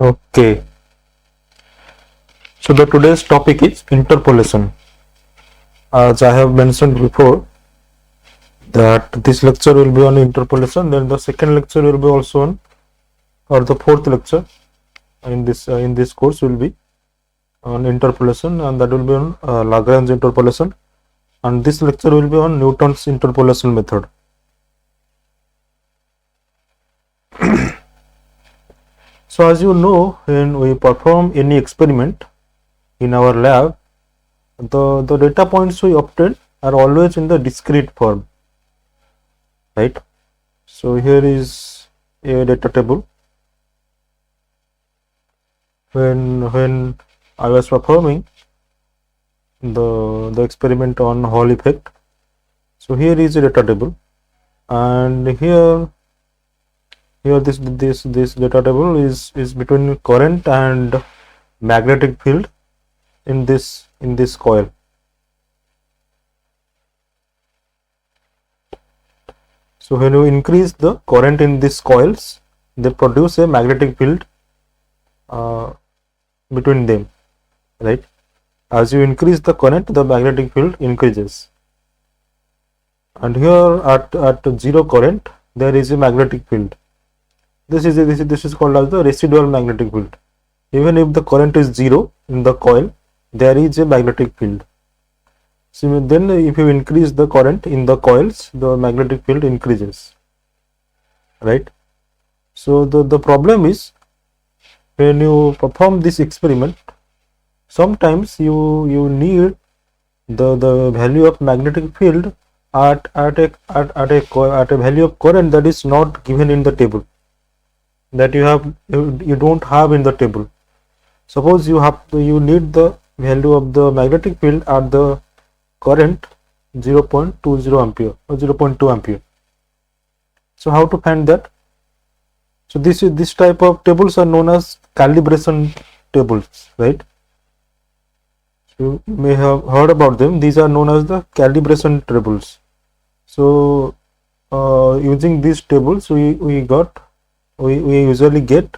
Okay, so the today's topic is interpolation. As I have mentioned before, that this lecture will be on interpolation. Then the second lecture will be also on, or the fourth lecture in this course will be on interpolation, and that will be on Lagrange interpolation. And this lecture will be on Newton's interpolation method. So as you know, when we perform any experiment in our lab, the data points we obtain are always in the discrete form, right? So here is a data table. When I was performing the experiment on Hall effect, so here is a data table, and here this data table is between current and magnetic field in this coil. So when you increase the current in these coils, they produce a magnetic field between them, right? As you increase the current, the magnetic field increases. And here at zero current, there is a magnetic field. This is called as the residual magnetic field. Even if the current is zero in the coil, there is a magnetic field. So then if you increase the current in the coils, the magnetic field increases, right? So the problem is, when you perform this experiment, sometimes you need the value of magnetic field at a value of current that is not given in the table, that you don't have in the table. Suppose you need the value of the magnetic field at the current 0.20 ampere or 0.2 ampere. So how to find that? So this type of tables are known as calibration tables, right? So you may have heard about them. These are known as the calibration tables. So using these tables, we usually get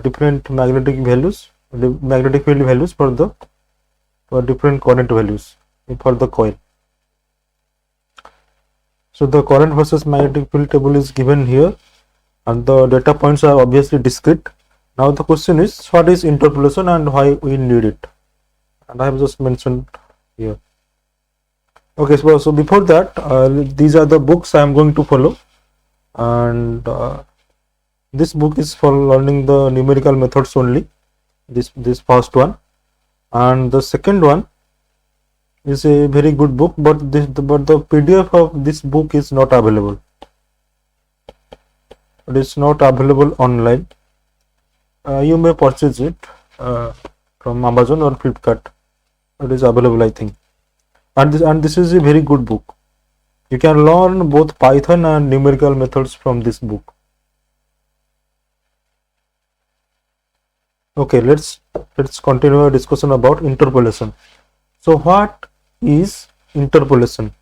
different magnetic values, magnetic field values for different current values for the coil. So the current versus magnetic field table is given here, and the data points are obviously discrete. Now the question is, what is interpolation and why we need it? And I have just mentioned here. Okay, so before that, these are the books I am going to follow, and this book is for learning the numerical methods only. This first one, and the second one is a very good book, but the PDF of this book is not available. It is not available online. You may purchase it from Amazon or Flipkart. It is available, I think. And this is a very good book. You can learn both Python and numerical methods from this book. Okay, let's continue our discussion about interpolation. So what is interpolation?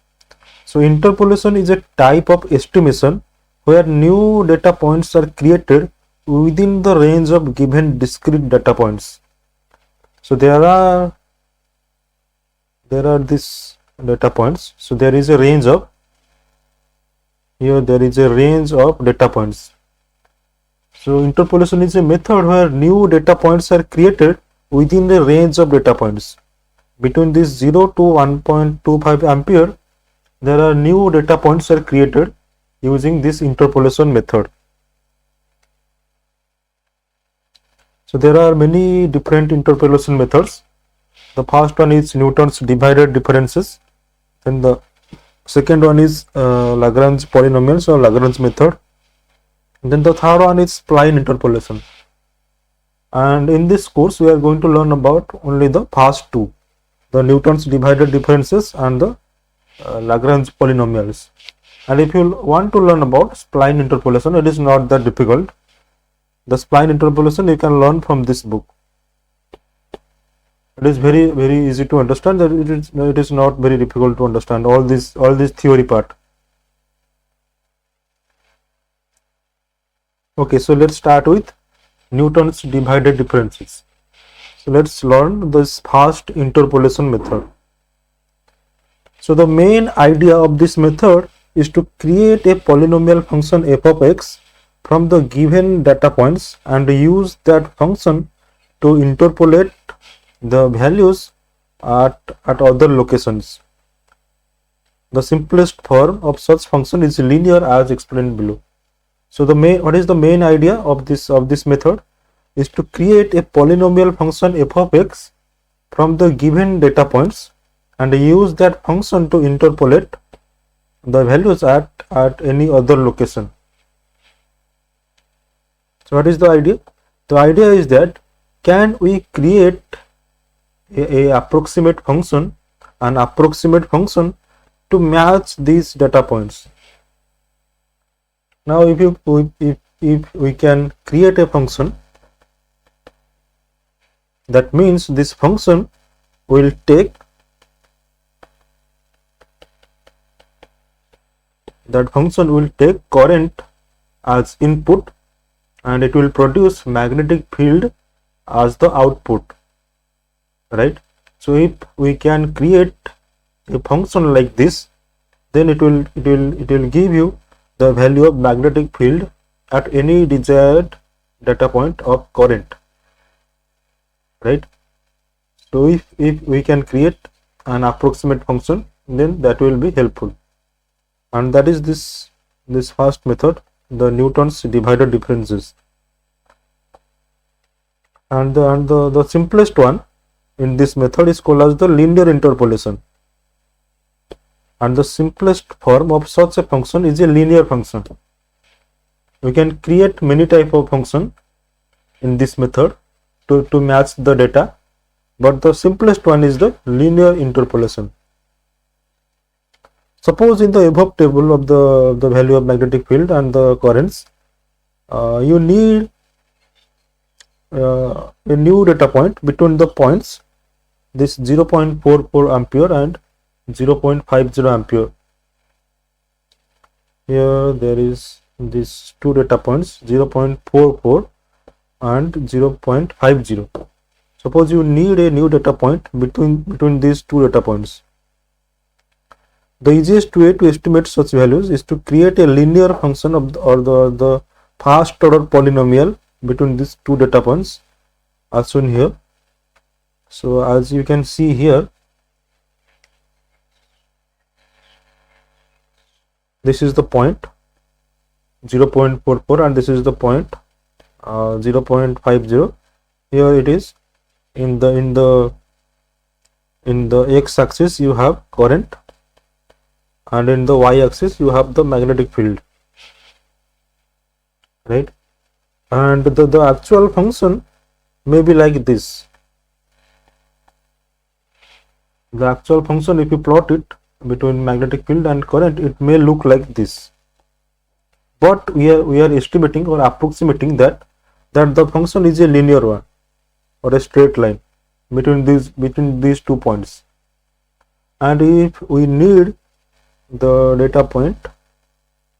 So interpolation is a type of estimation where new data points are created within the range of given discrete data points. So there are these data points. So there is a range of data points. So interpolation is a method where new data points are created within a range of data points. Between this 0 to 1.25 ampere, there are new data points are created using this interpolation method. So there are many different interpolation methods. The first one is Newton's divided differences. Then the second one is Lagrange polynomials or Lagrange method. And then the third one is spline interpolation. And in this course, we are going to learn about only the first two, the Newton's divided differences and the Lagrange polynomials. And if you want to learn about spline interpolation, it is not that difficult. The spline interpolation you can learn from this book. It is very easy to understand. That it is not very difficult to understand all this theory part. Okay, so let's start with Newton's divided differences. So let's learn this fast interpolation method. So the main idea of this method is to create a polynomial function f of x from the given data points and use that function to interpolate the values at other locations. The simplest form of such function is linear as explained below. So what is the main idea of this method is to create a polynomial function f of x from the given data points and use that function to interpolate the values at any other location. So what is the idea? The idea is that can we create an approximate function to match these data points. Now if we can create a function, that means this function will take current as input and it will produce magnetic field as the output, right? So if we can create a function like this, then it will give you the value of magnetic field at any desired data point of current, right? So if we can create an approximate function, then that will be helpful, and that is this first method, the Newton's divided differences. And the simplest one in this method is called as the linear interpolation, and the simplest form of such a function is a linear function. We can create many type of function in this method to match the data, but the simplest one is the linear interpolation. Suppose in the above table of the value of magnetic field and the currents, you need a new data point between the points this 0.44 ampere and 0.50 ampere. Here there is these two data points 0.44 and 0.50. Suppose you need a new data point between these two data points. The easiest way to estimate such values is to create a linear function of the first order polynomial between these two data points as shown here. So as you can see here, this is the point 0.44 and this is the point 0.50. Here it is in the x-axis you have current, and in the y-axis you have the magnetic field, right? And the actual function may be like this. The actual function, if you plot it between magnetic field and current, it may look like this. But we are estimating or approximating that the function is a linear one or a straight line between these 2 points. And if we need the data point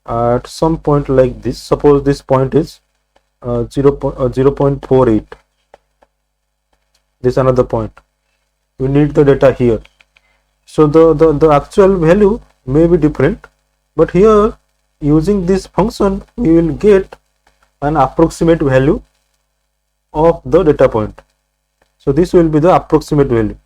at some point like this, suppose this point is 0.48, this another point, we need the data here. So the actual value may be different, but here using this function we will get an approximate value of the data point. So this will be the approximate value.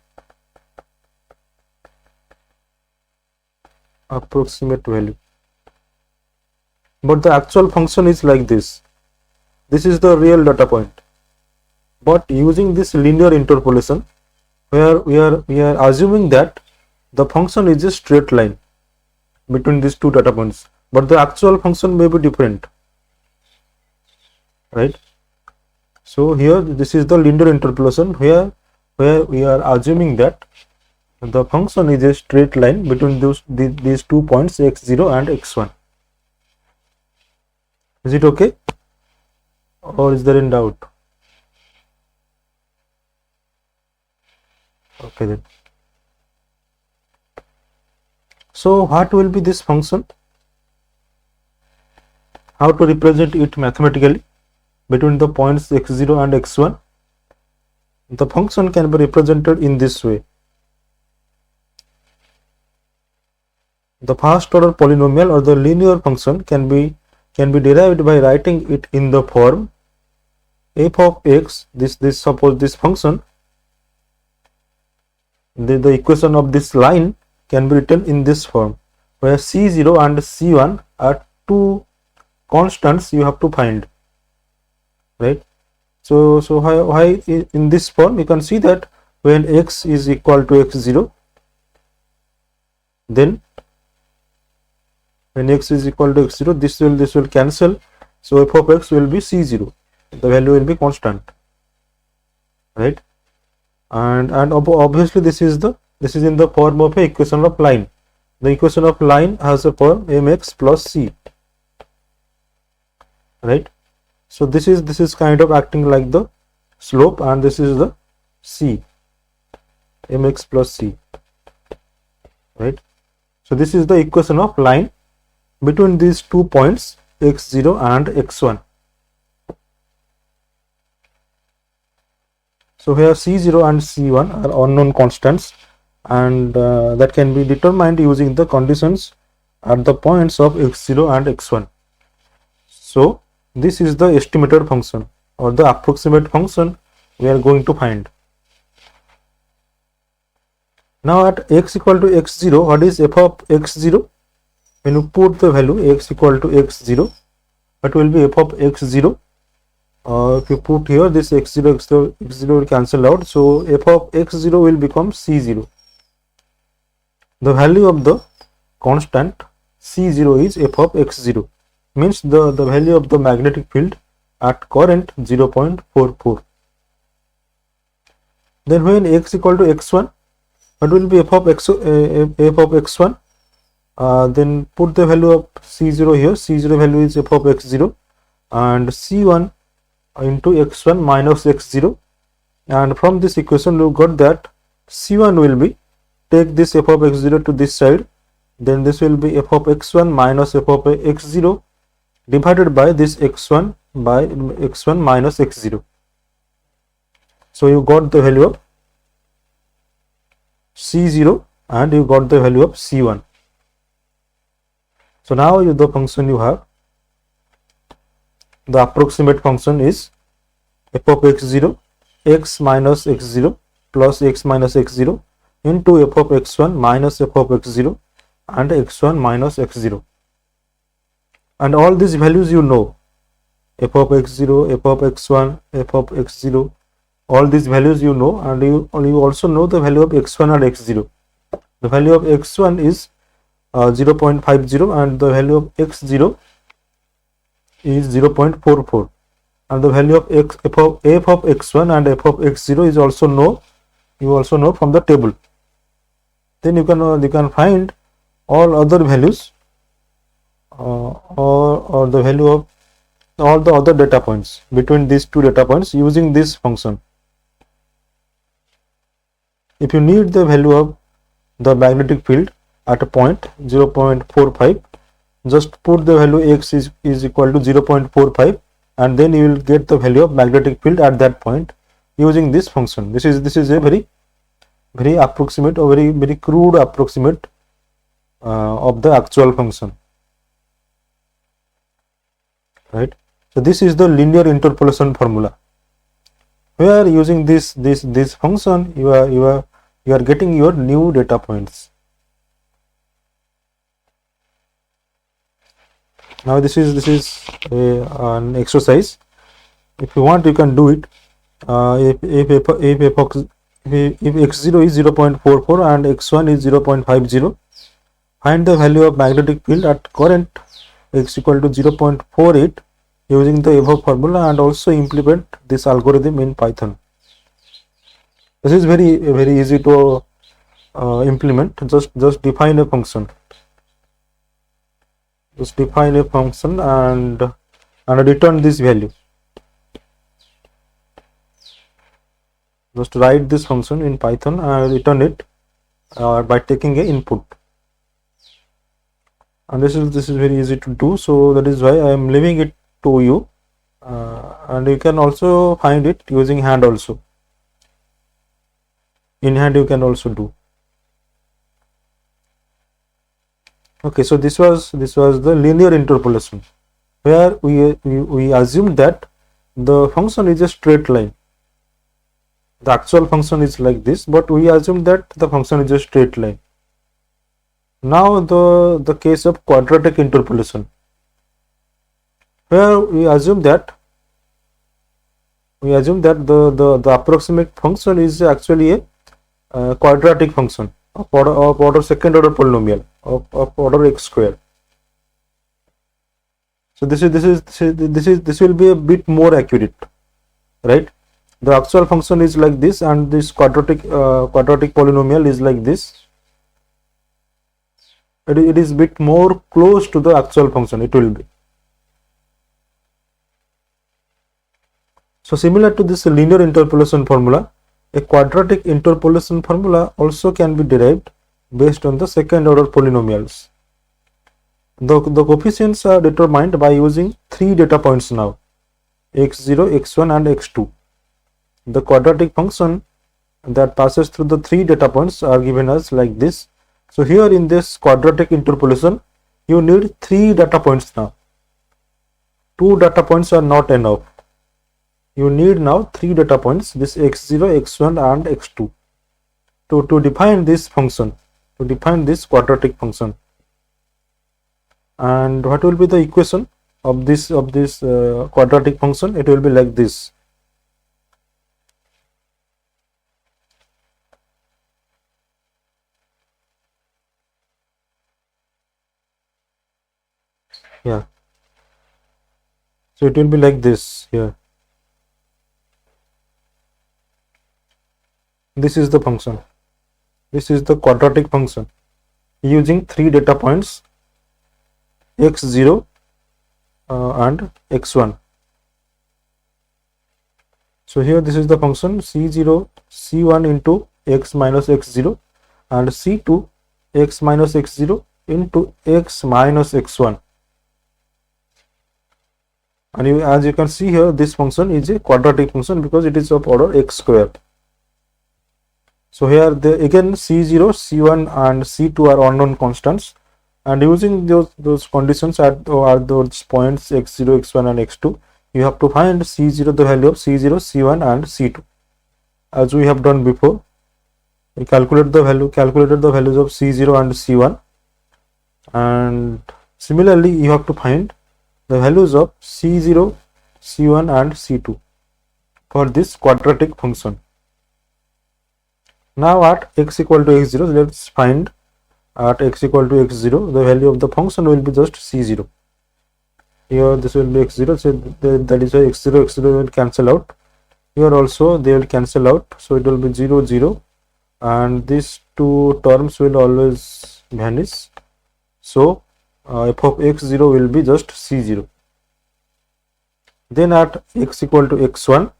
But the actual function is like this. This is the real data point. But using this linear interpolation, where we are assuming that the function is a straight line between these two data points, but the actual function may be different, right? So here this is the linear interpolation where we are assuming that the function is a straight line between these 2 points x0 and x1. Is it okay, or is there any doubt? Okay then. So what will be this function? How to represent it mathematically? between the points x0 and x1, the function can be represented in this way. The first order polynomial or the linear function can be derived by writing it in the form f of x. Suppose this function, the equation of this line can be written in this form, where c0 and c1 are two constants you have to find, right? So why in this form, you can see that when x is equal to x0, then when x is equal to x0, this will cancel, so f of x will be c0, the value will be constant, right? And obviously this is in the form of a equation of line. The equation of line has a form mx plus c, right? So this is kind of acting like the slope, and this is the c, mx plus c, right? So this is the equation of line between these 2 points x0 and x1. So here c0 and c1 are unknown constants, and that can be determined using the conditions at the points of x0 and x1. So this is the estimated function or the approximate function we are going to find. Now at x equal to x0, what is f of x0? When you put the value x equal to x0, what will be f of x0? If you put here this x0 will cancel out, so f of x0 will become c0. The value of the constant c0 is f of x0, means the value of the magnetic field at current 0.44. Then when x equal to x1, what will be f of x1? Then put the value of c0 here. C0 value is f of x0, and c1 into x1 minus x0, and from this equation you got that c1 will be, take this f of x0 to this side, then this will be f of x1 minus f of x0 divided by this x1 by x1 minus x0. So you got the value of c0 and you got the value of c1. So now the function you have, the approximate function is f of x0, x minus x0 plus x minus x0 into f of x1 minus f of x0 and x1 minus x0. And all these values you know, f of x0, f of x1, f of x0, all these values you know, and you also know the value of x1 and x0. The value of x1 is 0.50 and the value of x0 is 0.44, and the value of f of x1 and f of x0 is also know from the table. Then you can find all other values or the value of all the other data points between these two data points using this function. If you need the value of the magnetic field at a point 0.45, just put the value x is equal to 0.45, and then you will get the value of magnetic field at that point using this function. This is a very approximate or very crude approximate of the actual function, right? So this is the linear interpolation formula, where using this function you are getting your new data points. Now this is an exercise. If you want, you can do it. If x0 is 0.44 and x1 is 0.50, find the value of magnetic field at current x equal to 0.48 using the above formula, and also implement this algorithm in Python. This is very easy to implement. Just define a function. Just define a function and return this value. Just write this function in Python and return it by taking a input. And this is very easy to do, so that is why I am leaving it to you. and you can also find it using hand also. In hand you can also do. Okay, so this was the linear interpolation, where we assume that the function is a straight line. The actual function is like this, but we assume that the function is a straight line. Now the case of quadratic interpolation, where we assume that the approximate function is actually a quadratic function of order second order polynomial of order x square. So this will be a bit more accurate, right? The actual function is like this, and this quadratic polynomial is like this. It is bit more close to the actual function. It will be. So similar to this linear interpolation formula, a quadratic interpolation formula also can be derived based on the second order polynomials. The coefficients are determined by using 3 data points now: x0, x1 and x2. The quadratic function that passes through the 3 data points are given as like this. So here in this quadratic interpolation, you need 3 data points now. 2 data points are not enough. You need now 3 data points, this x0, x1 and x2, to define this function, to define this quadratic function. And what will be the equation of this quadratic function? It will be like this. Yeah, so it will be like this here. This is the function. This is the quadratic function using 3 data points, x0 and x1. So here this is the function c0 c1 into x minus x0 and c2 x minus x0 into x minus x1. And as you can see here, this function is a quadratic function because it is of order x square. So here again c0, c1 and c2 are unknown constants, and using those conditions at those points x0, x1 and x2, you have to find c0, the value of c0, c1 and c2. As we have done before, we calculated the values of c0 and c1, and similarly you have to find the values of c0, c1 and c2 for this quadratic function. Now at x equal to x0, let's find at x equal to x0, the value of the function will be just c0. Here this will be x0, so that is why x0 will cancel out. Here also they will cancel out, so it will be 0, 0, and these two terms will always vanish. So f of x0 will be just c0. Then at x equal to x1,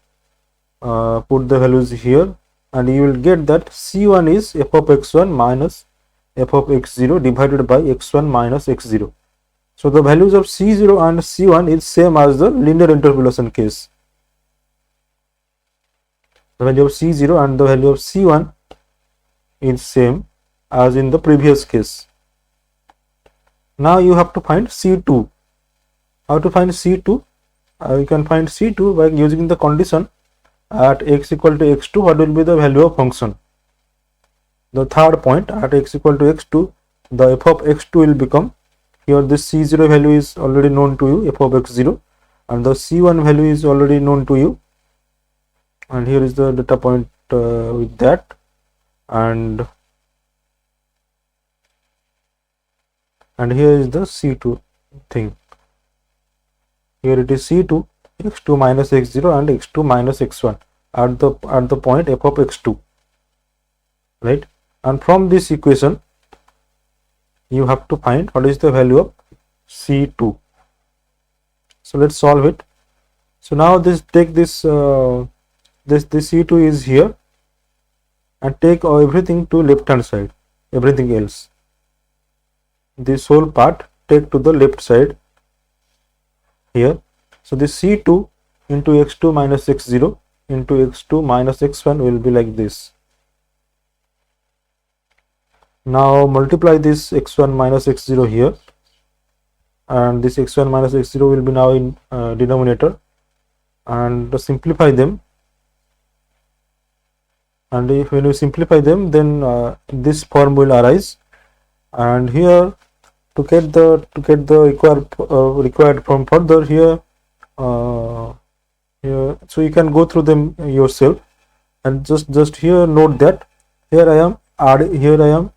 put the values here, and you will get that c1 is f of x1 minus f of x0 divided by x1 minus x0. So the values of c0 and c1 is same as the linear interpolation case. The value of c0 and the value of c1 is same as in the previous case. Now you have to find c2. How to find c2? You can find c2 by using the condition at x equal to x2, what will be the value of function? The third point, at x equal to x2, the f of x2 will become, here this c0 value is already known to you, f of x0, and the c1 value is already known to you, and here is the data point with that, and here is the c2 thing. Here it is c2, x2 minus x0 and x2 minus x1 at the point f of x2, right? And from this equation you have to find what is the value of c2. So let's solve it. So now take this c2 is here, and take everything to left hand side, everything else, this whole part take to the left side here. So this c2 into x2 minus x0 into x2 minus x1 will be like this. Now multiply this x1 minus x0 here, and this x1 minus x0 will be now in denominator, and simplify them. And if when you simplify them, then this form will arise. And here to get the required form further here, here, so you can go through them yourself, and just here note that here I am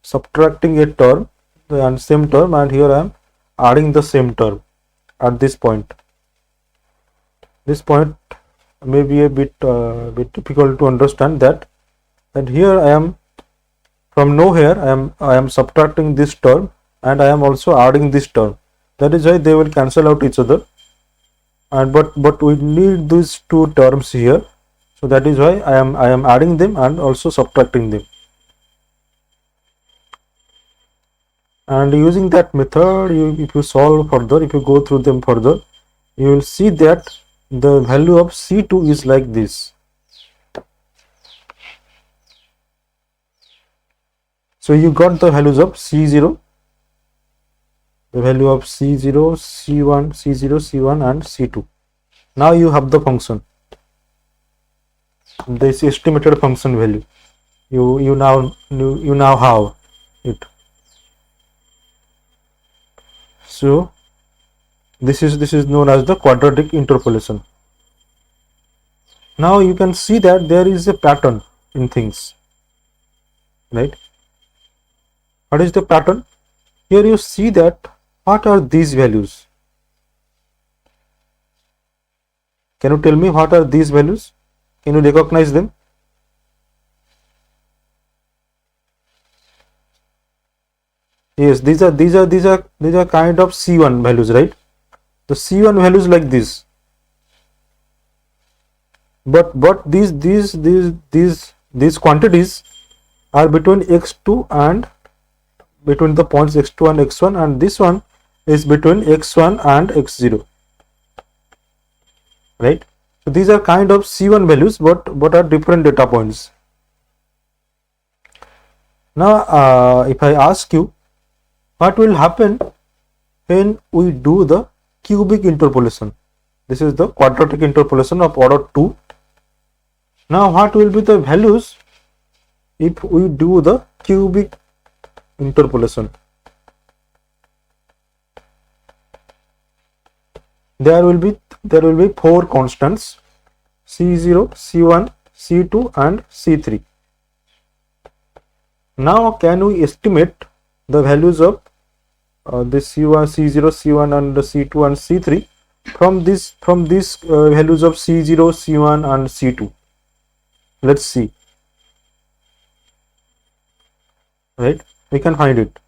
subtracting a term and same term, and here I am adding the same term at this point. This point may be a bit difficult to understand that, and here I am from nowhere I am subtracting this term and I am also adding this term. That is why they will cancel out each other, and but we need these two terms here, so that is why I am adding them and also subtracting them. And using that method, if you solve further, if you go through them further, you will see that the value of C2 is like this. So you got the values of C0, the value of C0, C1, C0, C1 and C2. Now you have the function, this estimated function value. You now have it. So this is known as the quadratic interpolation. Now you can see that there is a pattern in things, right? What is the pattern? Here you see that what are these values? Can you tell me what are these values? Can you recognize them? Yes, these are kind of C1 values, right? The C1 values like this. But these quantities are between x2 and between the points x2 and x1, and this one is between x1 and x0, right? So these are kind of C1 values, but are different data points. Now if I ask you, what will happen when we do the cubic interpolation? This is the quadratic interpolation of order 2. Now what will be the values if we do the cubic interpolation? There will be 4 constants: C0, C1, C2 and C3. Now can we estimate the values of this C1, C0, C1 and C2 and C3 from these values of C0, C1 and C2? Let's see, right? We can find it.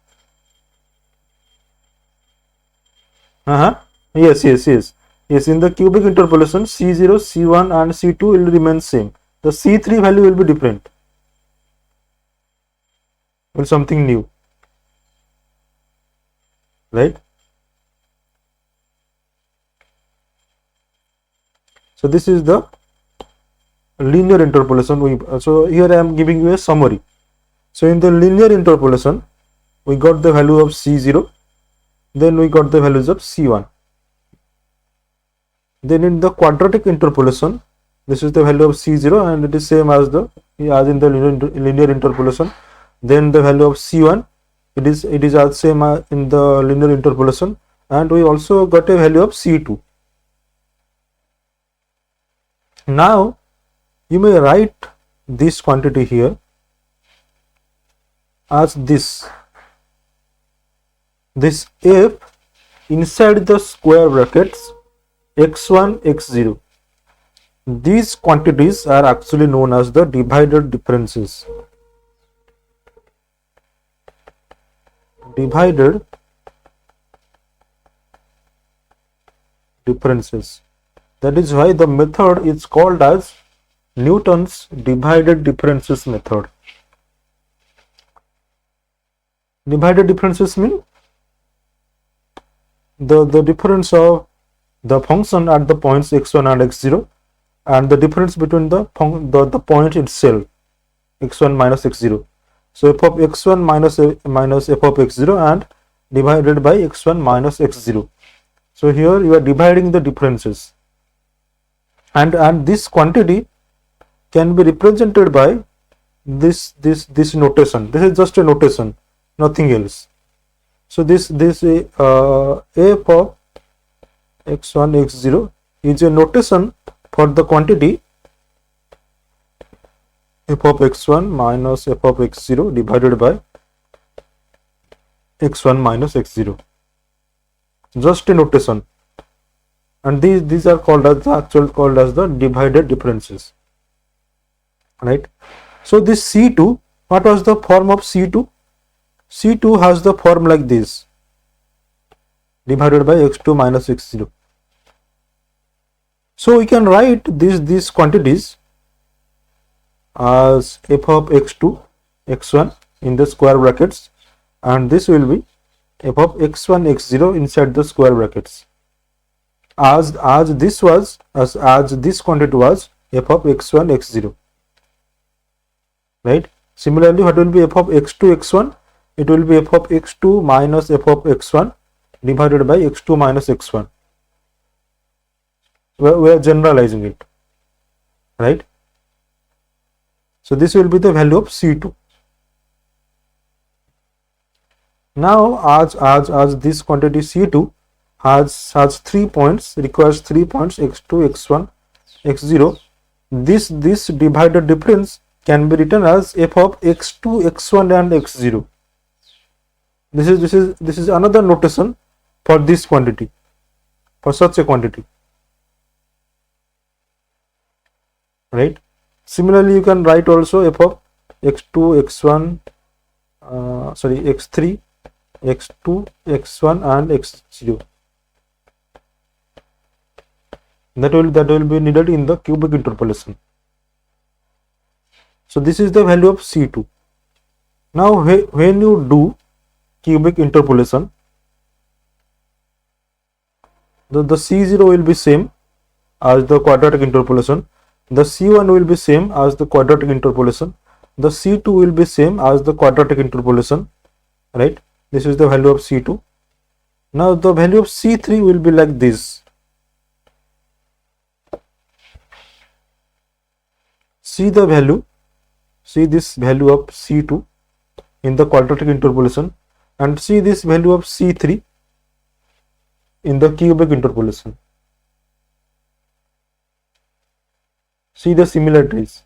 Yes. In the cubic interpolation, C0, C1 and C2 will remain same. The C3 value will be different, will something new, right? So this is the linear interpolation. So here I am giving you a summary. So in the linear interpolation, we got the value of C0, then we got the values of C1. Then in the quadratic interpolation, this is the value of C0 and it is same as in the linear interpolation. Then the value of C1, it is as same in the linear interpolation, and we also got a value of C2. Now you may write this quantity here as this f inside the square brackets x1, x0. These quantities are actually known as the divided differences. Divided differences. That is why the method is called as Newton's divided differences method. Divided differences mean the difference of the function at the points x1 and x0 and the difference between the point itself, x1 minus x0. So f of x1 minus f of x0 and divided by x1 minus x0. So here you are dividing the differences, and this quantity can be represented by this notation. This is just a notation, nothing else. So this f of x1 x0 is a notation for the quantity f of x1 minus f of x0 divided by x1 minus x0. Just a notation, and these are called as the divided differences, right? So this C2, what was the form of C2? C2 has the form like this, divided by x2 minus x0. So we can write these quantities as f of x2 x1 in the square brackets, and this will be f of x1 x0 inside the square brackets, as this quantity was f of x1 x0, right? Similarly, what will be f of x2 x1? It will be f of x2 minus f of x1 divided by x2 minus x1. We are generalizing it, right? So this will be the value of C2. Now as this quantity C2 has 3 points, requires 3 points x2 x1 x0, this divided difference can be written as f of x2 x1 and x0. This is another notation for this quantity, for such a quantity, right? Similarly, you can write also f of x2 x1 x3 x2 x1 and x0. That will be needed in the cubic interpolation. So this is the value of C2. Now when you do cubic interpolation, the C0 will be same as the quadratic interpolation, the C1 will be same as the quadratic interpolation, the C2 will be same as the quadratic interpolation, right? This is the value of C2. Now the value of C3 will be like this. See this value of C2 in the quadratic interpolation, and see this value of C3 in the cubic interpolation. See the similarities,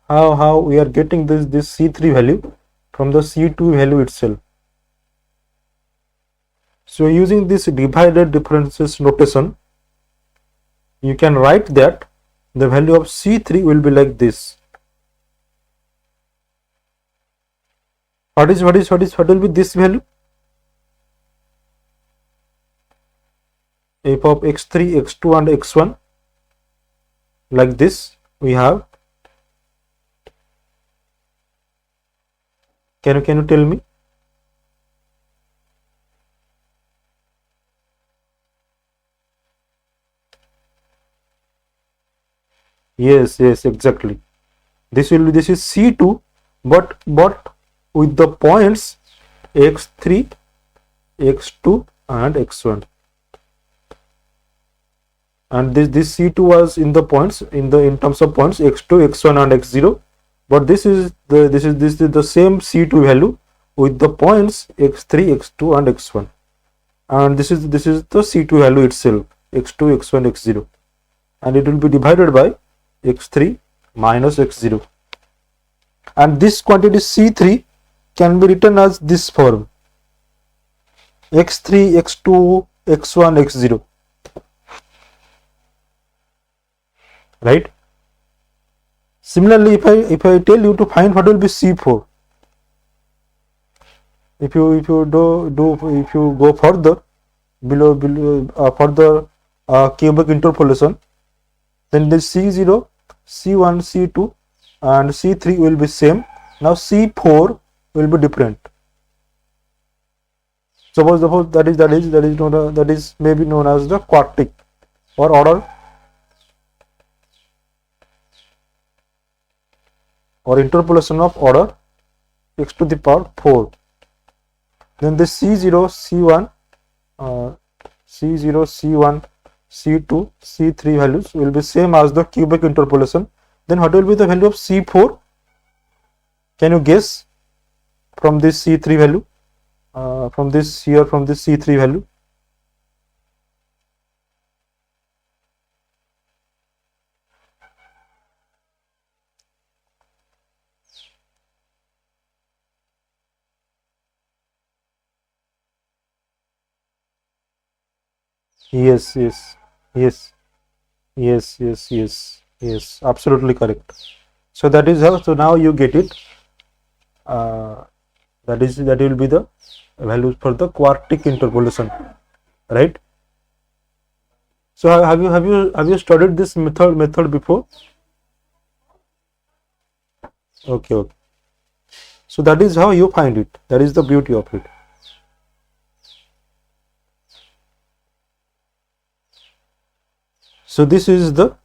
how we are getting this C3 value from the C2 value itself. So using this divided differences notation, you can write that the value of C3 will be like this. What will be this value? F of x3 x2 and x1, like this we have. Can you tell me? Yes, exactly. This is C2, but with the points x3, x2 and x1. And this C2 was in the points in terms of points x2, x1 and x0, but this is the same C2 value with the points x3, x2 and x1, and this is the C2 value itself, x2, x1, x0, and it will be divided by x3 minus x0, and this quantity C3 can be written as this form, x3, x2, x1, x0, right? Similarly, if I tell you to find what will be C4, if you go further further cubic interpolation, then the C0, C1, C2 and C3 will be same. Now C4 will be different. Suppose that is maybe known as the quartic or order or interpolation of order x to the power 4. Then this C0, C1, C0, C1, C2, C3 values will be same as the cubic interpolation. Then what will be the value of C4? Can you guess from this C3 value? From this C3 value? Yes, yes, yes, yes, yes, yes, yes, absolutely correct. So that is how, so now you get it. That will be the values for the quartic interpolation, right? So have you studied this method before? Okay, okay. So that is how you find it. That is the beauty of it. So this is the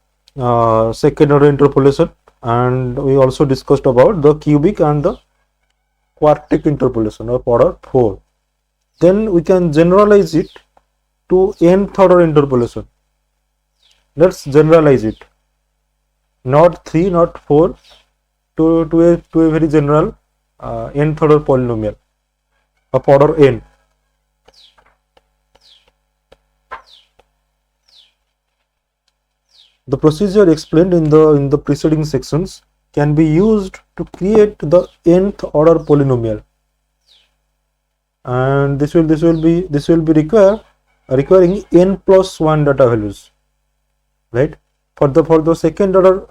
second order interpolation, and we also discussed about the cubic and the quartic interpolation of order 4. Then we can generalize it to nth order interpolation. Let's generalize it. Not 3, not 4, to a very general nth order polynomial of order n. The procedure explained in the preceding sections can be used to create the nth order polynomial, and this will be requiring n plus 1 data values, right? For the second order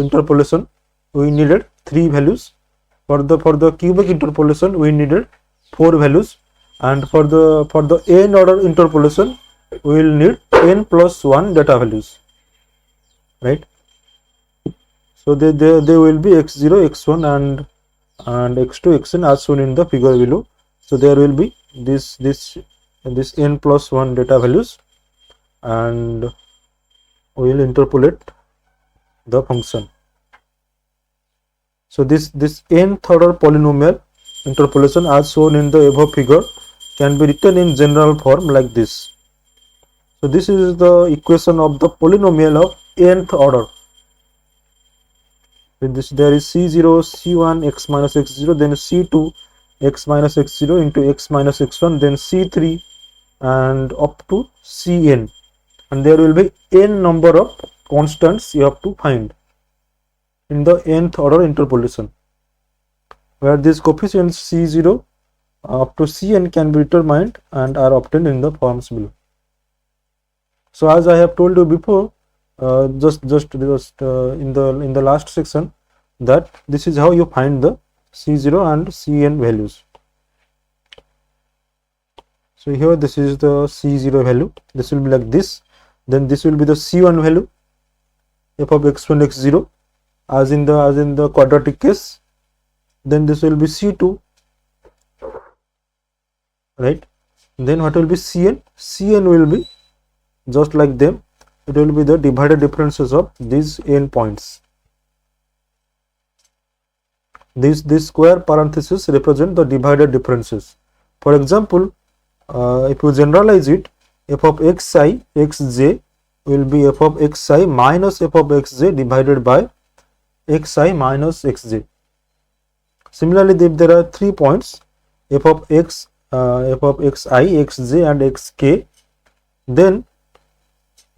interpolation we needed 3 values. For the cubic interpolation we needed 4 values, and for the n order interpolation we will need n plus 1 data values, right? So they will be x0, x1 and x2, xn as shown in the figure below. So there will be this n plus 1 data values, and we will interpolate the function. So this nth order polynomial interpolation as shown in the above figure can be written in general form like this. So this is the equation of the polynomial of nth order. With this there is C0, C1, x minus x0, then C2, x minus x0 into x minus x1, then C3 and up to Cn, and there will be n number of constants you have to find in the nth order interpolation, where these coefficients C0 up to Cn can be determined and are obtained in the forms below. So as I have told you before, just in the last section, that this is how you find the C0 and Cn values. So here this is the C0 value. This will be like this. Then this will be the C1 value, f of x1 x0, as in the quadratic case. Then this will be C2, right? Then what will be Cn? Cn will be just like them. It will be the divided differences of these n points. These square parentheses represent the divided differences. For example, if you generalize it, f of xi xj will be f of xi minus f of xj divided by xi minus xj. Similarly, if there are 3 points, f of xi, xj and xk, then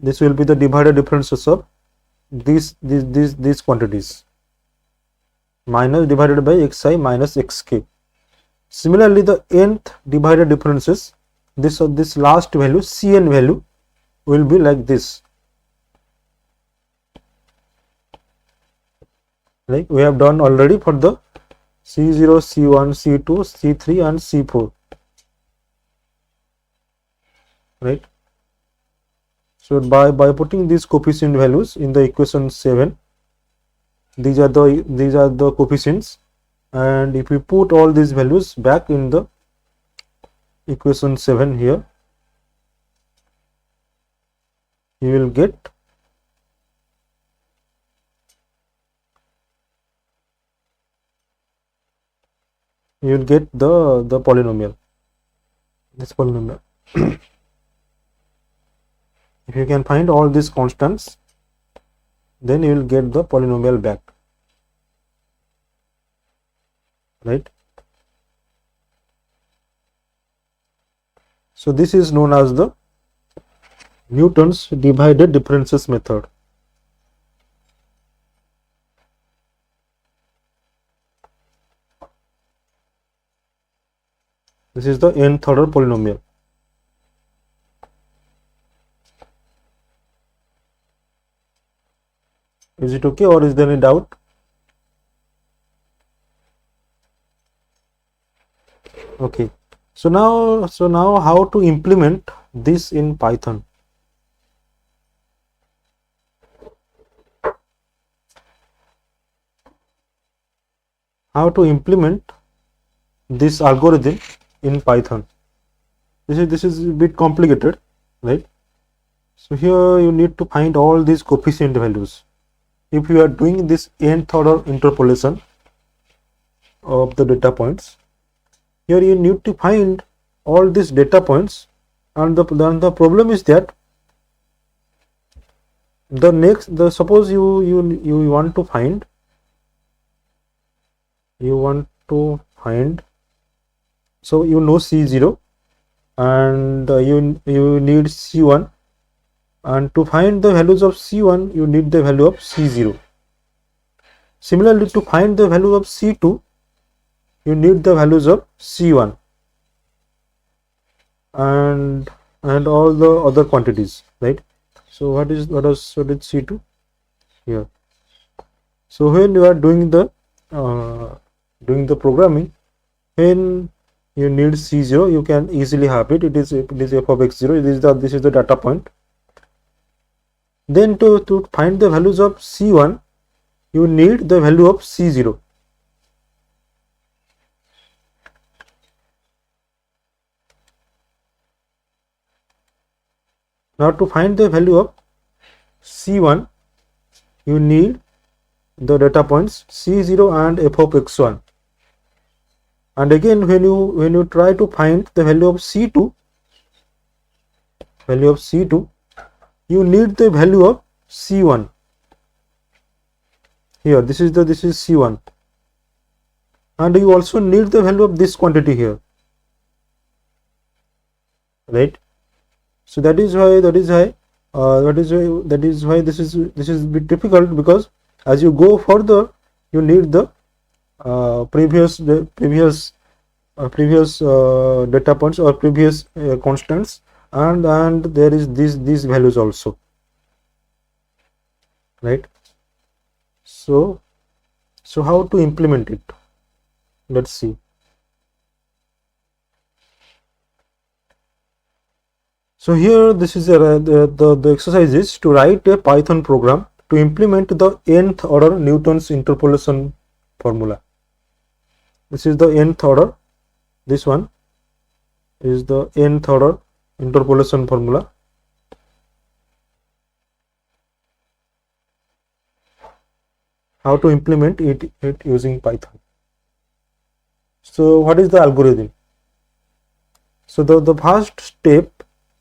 this will be the divided differences of these quantities, minus divided by xi minus xk. Similarly, the nth divided differences, this last value Cn value will be like this, like we have done already for the C0, C1, C2, C3 and C4, right? So by putting these coefficient values in the equation 7, these are the coefficients, and if we put all these values back in the equation 7 here, you will get the polynomial, this polynomial. If you can find all these constants, then you will get the polynomial back, right? So this is known as the Newton's divided differences method. This is the nth order polynomial. Is it okay, or is there any doubt? Okay. So now how to implement this in Python? How to implement this algorithm in Python? This is a bit complicated, right? So here you need to find all these coefficient values. If you are doing this nth order interpolation of the data points, here you need to find all these data points, and the problem is that suppose you want to find so you know C0 and you need C1, and to find the values of C1 you need the value of C0. Similarly, to find the value of C2 you need the values of C1 and all the other quantities, right? So what is C2 here? So when you are doing the programming, when you need C0, you can easily have it. It is f of x0. This is the data point. Then to find the values of C1, you need the value of C0. Now to find the value of C1, you need the data points C0 and f of x1. And again, when you try to find the value of C2, you need the value of C1. Here, this is C1, and you also need the value of this quantity here, right? So that is why this is a bit difficult, because as you go further, you need the previous data points or previous constants, and there is these values also, right? So how to implement it? Let's see. So here this is the exercise is to write a Python program to implement the nth order Newton's interpolation formula. This is the nth order. This one is the nth order interpolation formula. How to implement it using Python. So what is the algorithm? So the first step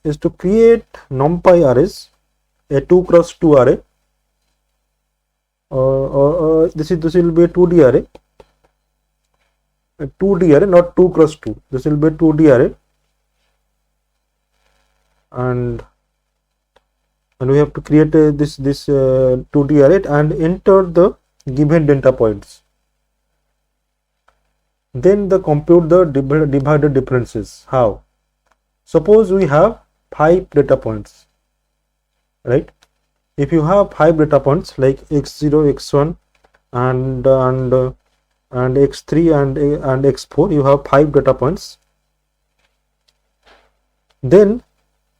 is to create numpy arrays, a 2 cross 2 array, or this will be a 2D array. A 2D array, not 2 cross 2. This will be a 2D array, and we have to create this 2D array and enter the given data points. Then compute the divided differences. How? Suppose we have 5 data points, right? If you have 5 data points like x0, x1, and x3 and x4, you have 5 data points. Then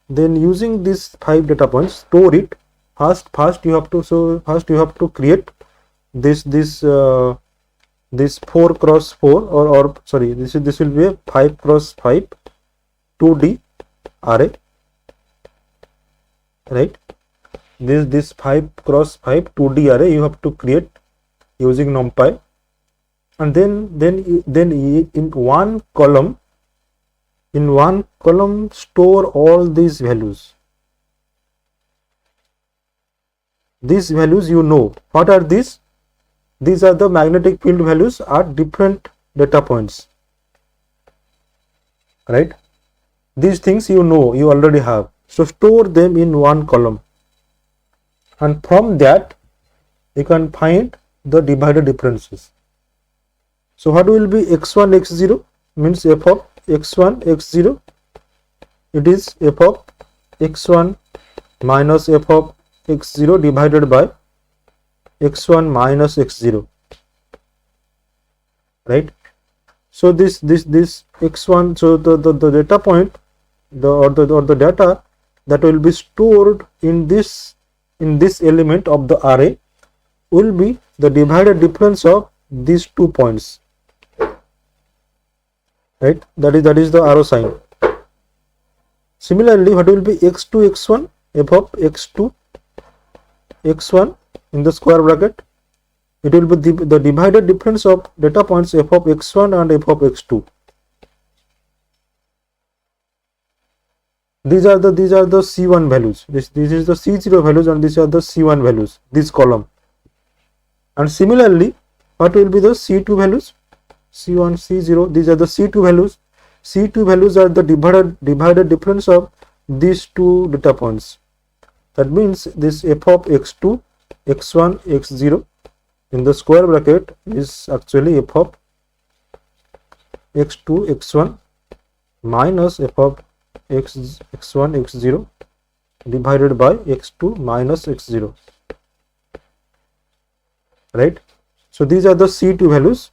using these 5 data points, store it. First you have to create this 4 cross 4, or sorry, this will be a 5 cross 5 2D array, right? this 5 cross 5 2D array you have to create using NumPy, and then in one column store all these values. These values you know. What are these? These are the magnetic field values at different data points, right? These things you know, you already have. So store them in one column, and from that you can find the divided differences. So what will be x1 x0 means f of x1 x0, it is f of x1 minus f of x0 divided by x1 minus x0, right? So this x1, so the data point, the data that will be stored in this element of the array will be the divided difference of these 2 points, right? That is the arrow sign. Similarly, what will be x2 x1, f of x2 x1 in the square bracket, it will be the divided difference of data points f of x1 and f of x2. These are the C1 values. This is the C0 values, and these are the C1 values, this column. And similarly, what will be the C2 values? C1, C0, these are the C2 values. C2 values are the divided difference of these 2 data points. That means this f of x2 x1 x0 in the square bracket is actually f of x2 x1 minus f of x1 x0 divided by x2 minus x0, right? So these are the C2 values,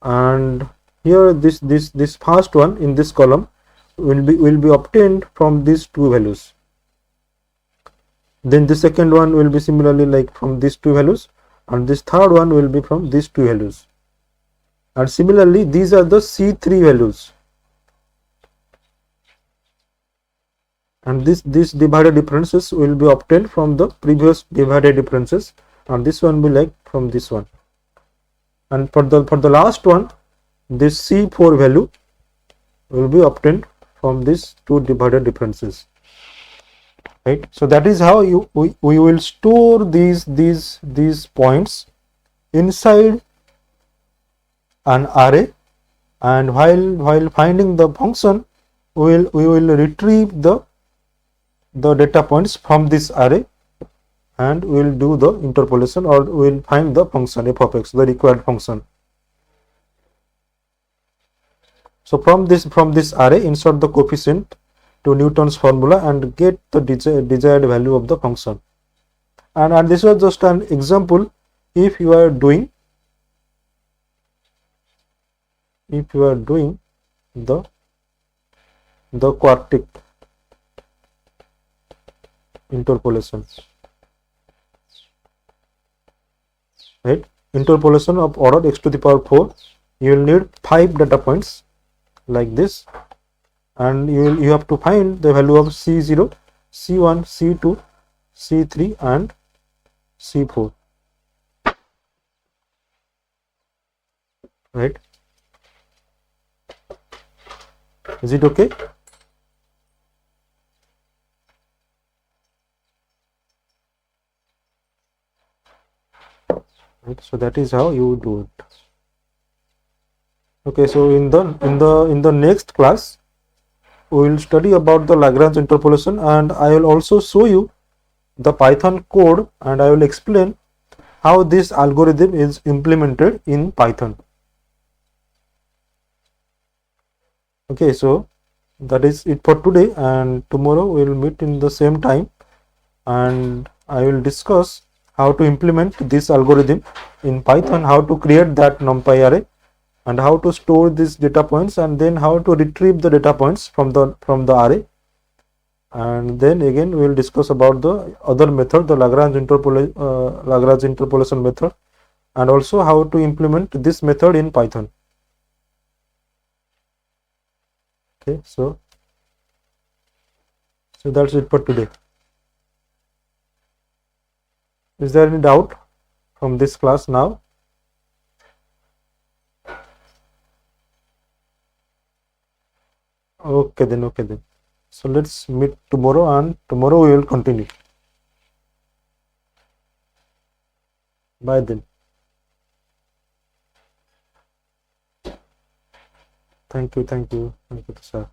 and here this first one in this column will be obtained from these 2 values. Then the second one will be similarly like from these 2 values, and this third one will be from these 2 values. And similarly, these are the C3 values, and this divided differences will be obtained from the previous divided differences, and this one will be like from this one. And for the last one, this C4 value will be obtained from these 2 divided differences, right? So that is how we will store these points inside an array, and while finding the function, we will retrieve the data points from this array, and we will do the interpolation, or we will find the function f of x, the required function. So from this array, insert the coefficient to Newton's formula and get the desired value of the function. And this was just an example. If you are doing the quartic interpolation, right? Interpolation of order x to the power 4, you will need 5 data points like this, and you have to find the value of C0, C1, C2, C3 and C4, right? Is it okay? Right, so that is how you do it. Okay, so in the next class we will study about the Lagrange interpolation, and I will also show you the Python code, and I will explain how this algorithm is implemented in Python. Okay, so that is it for today, and tomorrow we will meet in the same time, and I will discuss how to implement this algorithm in Python, how to create that NumPy array, and how to store these data points, and then how to retrieve the data points from the array. And then again we will discuss about the other method, the Lagrange interpolation method, and also how to implement this method in Python. Okay, so that's it for today. Is there any doubt from this class now? Okay then, okay then. So let's meet tomorrow, and tomorrow we will continue. Bye then. Thank you, sir.